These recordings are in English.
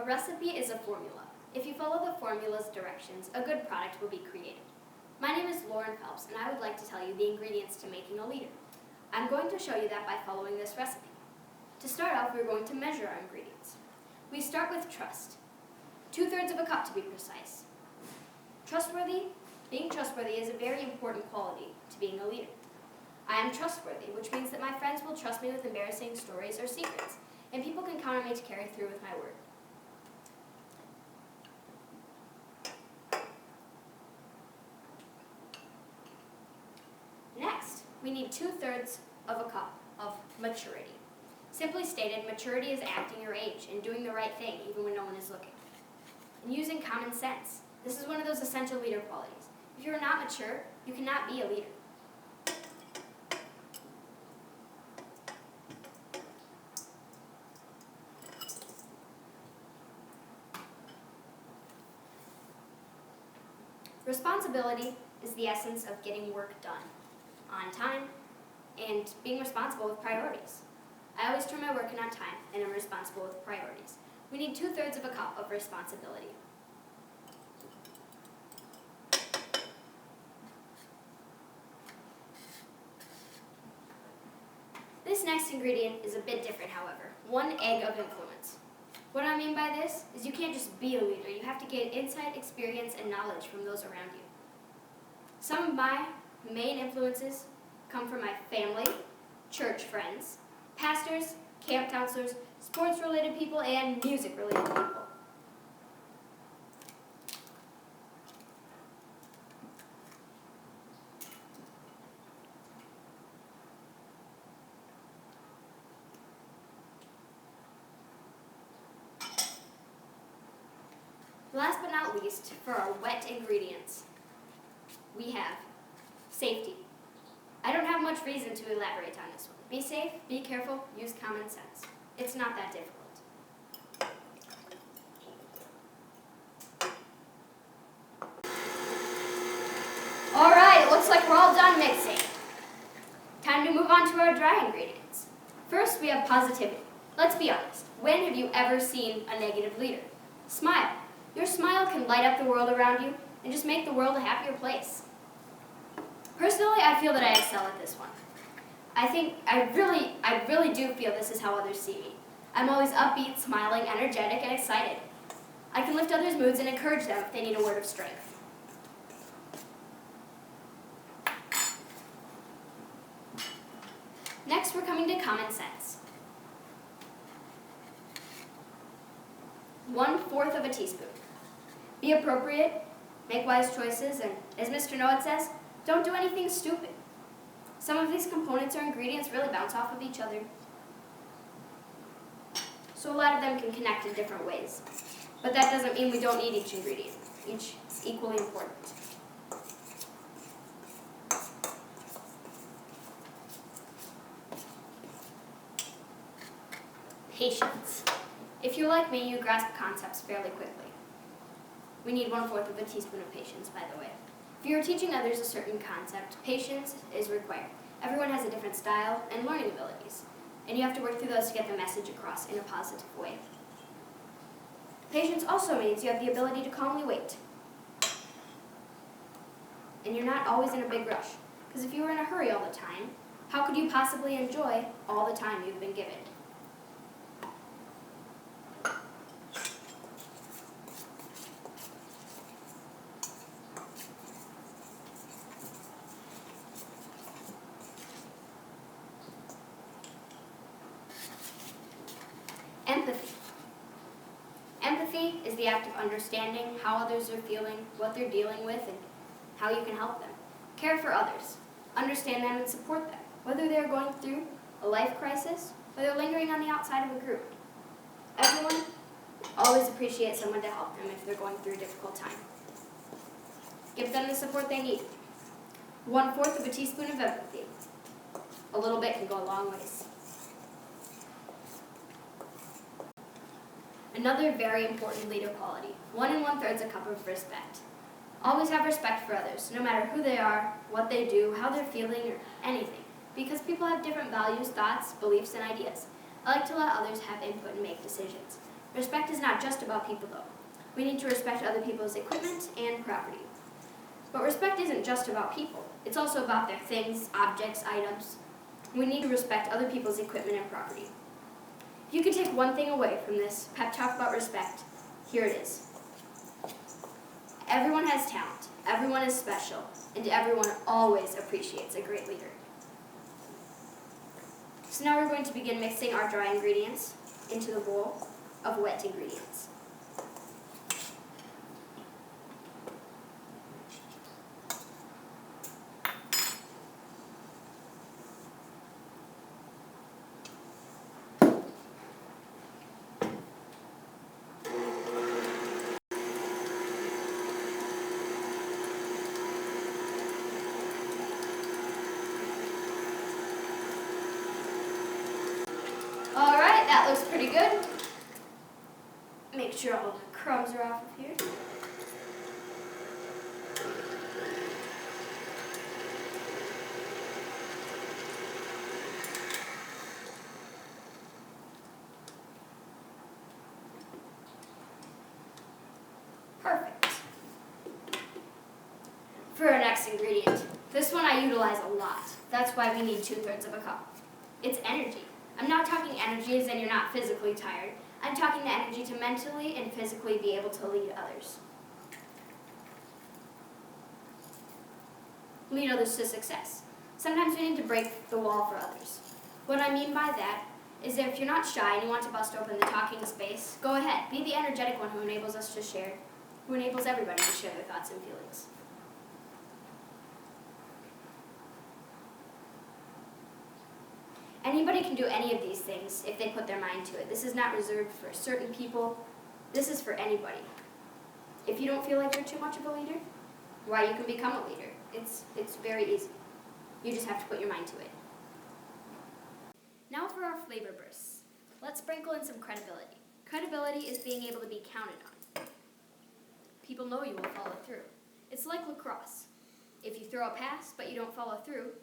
A recipe is a formula. If you follow the formula's directions, a good product will be created. My name is Lauren Phelps, and I would like to tell you the ingredients to making a leader. I'm going to show you that by following this recipe. To start off, we're going to measure our ingredients. We start with trust. 2/3 of a cup to be precise. Being trustworthy is a very important quality to being a leader. I am trustworthy, which means that my friends will trust me with embarrassing stories or secrets, and people can count on me to carry through with my word. Next, we need 2/3 of a cup of maturity. Simply stated, maturity is acting your age and doing the right thing even when no one is looking. And using common sense. This is one of those essential leader qualities. If you are not mature, you cannot be a leader. Responsibility is the essence of getting work done on time and being responsible with priorities. I always turn my work in on time and am responsible with priorities. We need 2/3 of a cup of responsibility. This next ingredient is a bit different, however. 1 egg of influence. What I mean by this is you can't just be a leader. You have to get insight, experience, and knowledge from those around you. Some of my main influences come from my family, church friends, pastors, camp counselors, sports-related people, and music-related people. Last but not least, for our wet ingredients, we have safety. I don't have much reason to elaborate on this one. Be safe, be careful, use common sense. It's not that difficult. All right, looks like we're all done mixing. Time to move on to our dry ingredients. First, we have positivity. Let's be honest. When have you ever seen a negative leader? Smile. Your smile can light up the world around you and just make the world a happier place. Personally, I feel that I excel at this one. I really do feel this is how others see me. I'm always upbeat, smiling, energetic, and excited. I can lift others' moods and encourage them if they need a word of strength. Next, we're coming to common sense. 1/4 of a teaspoon. Be appropriate, make wise choices, and as Mr. Noah says, don't do anything stupid. Some of these components or ingredients really bounce off of each other. So a lot of them can connect in different ways. But that doesn't mean we don't need each ingredient. Each is equally important. Patience. If you're like me, you grasp concepts fairly quickly. We need 1/4 of a teaspoon of patience, by the way. If you're teaching others a certain concept, patience is required. Everyone has a different style and learning abilities, and you have to work through those to get the message across in a positive way. Patience also means you have the ability to calmly wait. And you're not always in a big rush, because if you were in a hurry all the time, how could you possibly enjoy all the time you've been given? Empathy. Empathy is the act of understanding how others are feeling, what they're dealing with, and how you can help them. Care for others. Understand them and support them, whether they're going through a life crisis or they're lingering on the outside of a group. Everyone always appreciates someone to help them if they're going through a difficult time. Give them the support they need. 1/4 of a teaspoon of empathy. A little bit can go a long ways. Another very important leader quality, 1 1/3 a cup of respect. Always have respect for others, no matter who they are, what they do, how they're feeling, or anything, because people have different values, thoughts, beliefs, and ideas. I like to let others have input and make decisions. Respect is not just about people, though. We need to respect other people's equipment and property. But respect isn't just about people. It's also about their things, objects, items. We need to respect other people's equipment and property. If you could take one thing away from this pep talk about respect, here it is. Everyone has talent, everyone is special, and everyone always appreciates a great leader. So now we're going to begin mixing our dry ingredients into the bowl of wet ingredients. All right, that looks pretty good. Make sure all the crumbs are off of here. Perfect. For our next ingredient, this one I utilize a lot. That's why we need 2/3 of a cup. It's energy. I'm not talking energy as in you're not physically tired. I'm talking the energy to mentally and physically be able to lead others. Lead others to success. Sometimes we need to break the wall for others. What I mean by that is that if you're not shy and you want to bust open the talking space, go ahead. Be the energetic one who enables us to share, who enables everybody to share their thoughts and feelings. Anybody can do any of these things if they put their mind to it. This is not reserved for certain people. This is for anybody. If you don't feel like you're too much of a leader, why, you can become a leader. It's very easy. You just have to put your mind to it. Now for our flavor bursts. Let's sprinkle in some credibility. Credibility is being able to be counted on. People know you will follow through. It's like lacrosse. If you throw a pass but you don't follow through,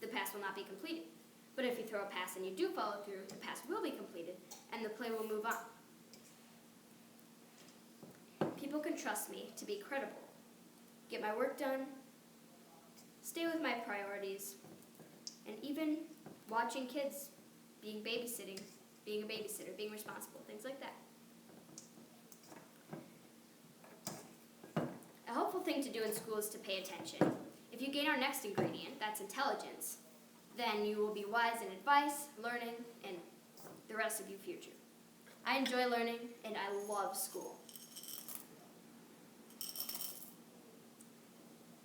the pass will not be completed. But if you throw a pass and you do follow through, the pass will be completed and the play will move on. People can trust me to be credible, get my work done, stay with my priorities, and even watching kids, being a babysitter, being responsible, things like that. A helpful thing to do in school is to pay attention. If you gain our next ingredient, that's intelligence, then you will be wise in advice, learning, and the rest of your future. I enjoy learning, and I love school.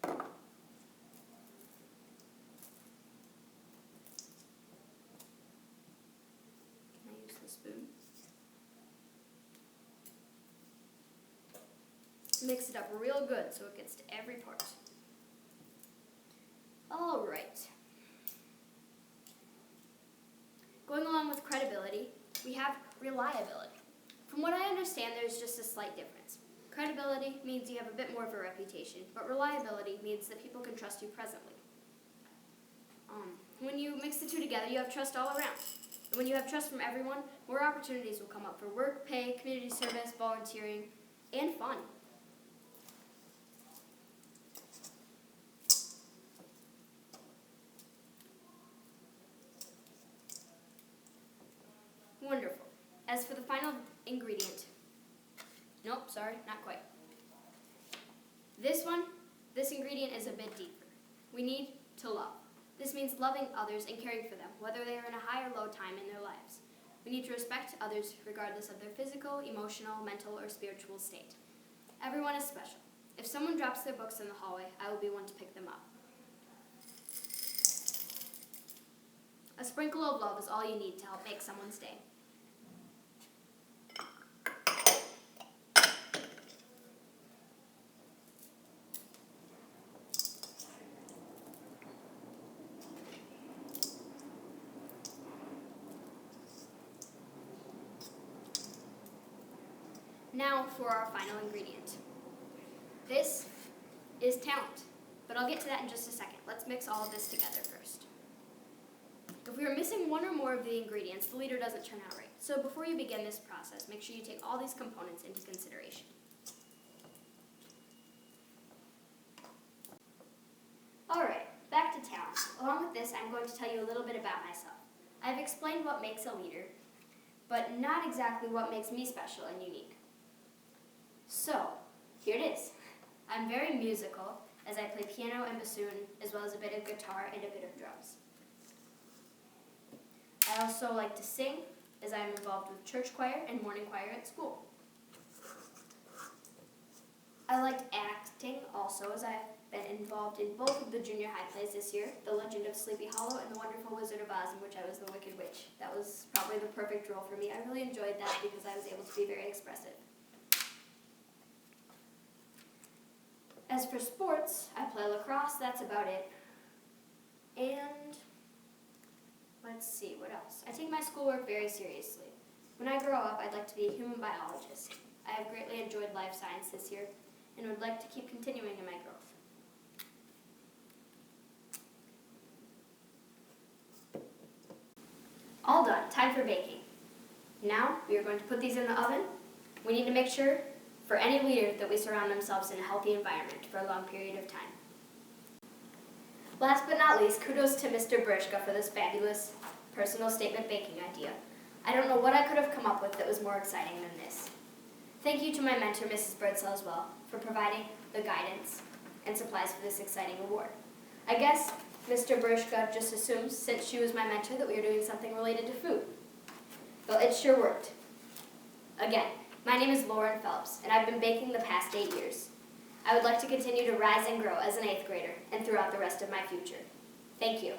Can I use the spoon? Mix it up real good so it gets to every part. All right. Going along with credibility, we have reliability. From what I understand, there's just a slight difference. Credibility means you have a bit more of a reputation, but reliability means that people can trust you presently. When you mix the two together, you have trust all around. And when you have trust from everyone, more opportunities will come up for work, pay, community service, volunteering, and fun. Wonderful. As for the final ingredient, nope, sorry, not quite. This ingredient is a bit deeper. We need to love. This means loving others and caring for them, whether they are in a high or low time in their lives. We need to respect others regardless of their physical, emotional, mental, or spiritual state. Everyone is special. If someone drops their books in the hallway, I will be one to pick them up. A sprinkle of love is all you need to help make someone's day. Now for our final ingredient. This is talent, but I'll get to that in just a second. Let's mix all of this together first. If we are missing one or more of the ingredients, the leader doesn't turn out right. So before you begin this process, make sure you take all these components into consideration. Alright, back to talent. Along with this, I'm going to tell you a little bit about myself. I've explained what makes a leader, but not exactly what makes me special and unique. So, here it is. I'm very musical, as I play piano and bassoon, as well as a bit of guitar and a bit of drums. I also like to sing, as I am involved with church choir and morning choir at school. I liked acting also, as I've been involved in both of the junior high plays this year, The Legend of Sleepy Hollow and The Wonderful Wizard of Oz, in which I was the Wicked Witch. That was probably the perfect role for me. I really enjoyed that because I was able to be very expressive. As for sports, I play lacrosse, that's about it. And let's see, what else? I take my schoolwork very seriously. When I grow up, I'd like to be a human biologist. I have greatly enjoyed life science this year and would like to keep continuing in my growth. All done, time for baking. Now, we are going to put these in the oven. We need to make sure, for any leader, that we surround themselves in a healthy environment for a long period of time. Last but not least, kudos to Mr. Brishka for this fabulous personal statement baking idea. I don't know what I could have come up with that was more exciting than this. Thank you to my mentor, Mrs. Birdsell, as well, for providing the guidance and supplies for this exciting award. I guess Mr. Brishka just assumes, since she was my mentor, that we were doing something related to food. Well, it sure worked. Again, my name is Lauren Phelps, and I've been baking the past 8 years. I would like to continue to rise and grow as an 8th grader and throughout the rest of my future. Thank you.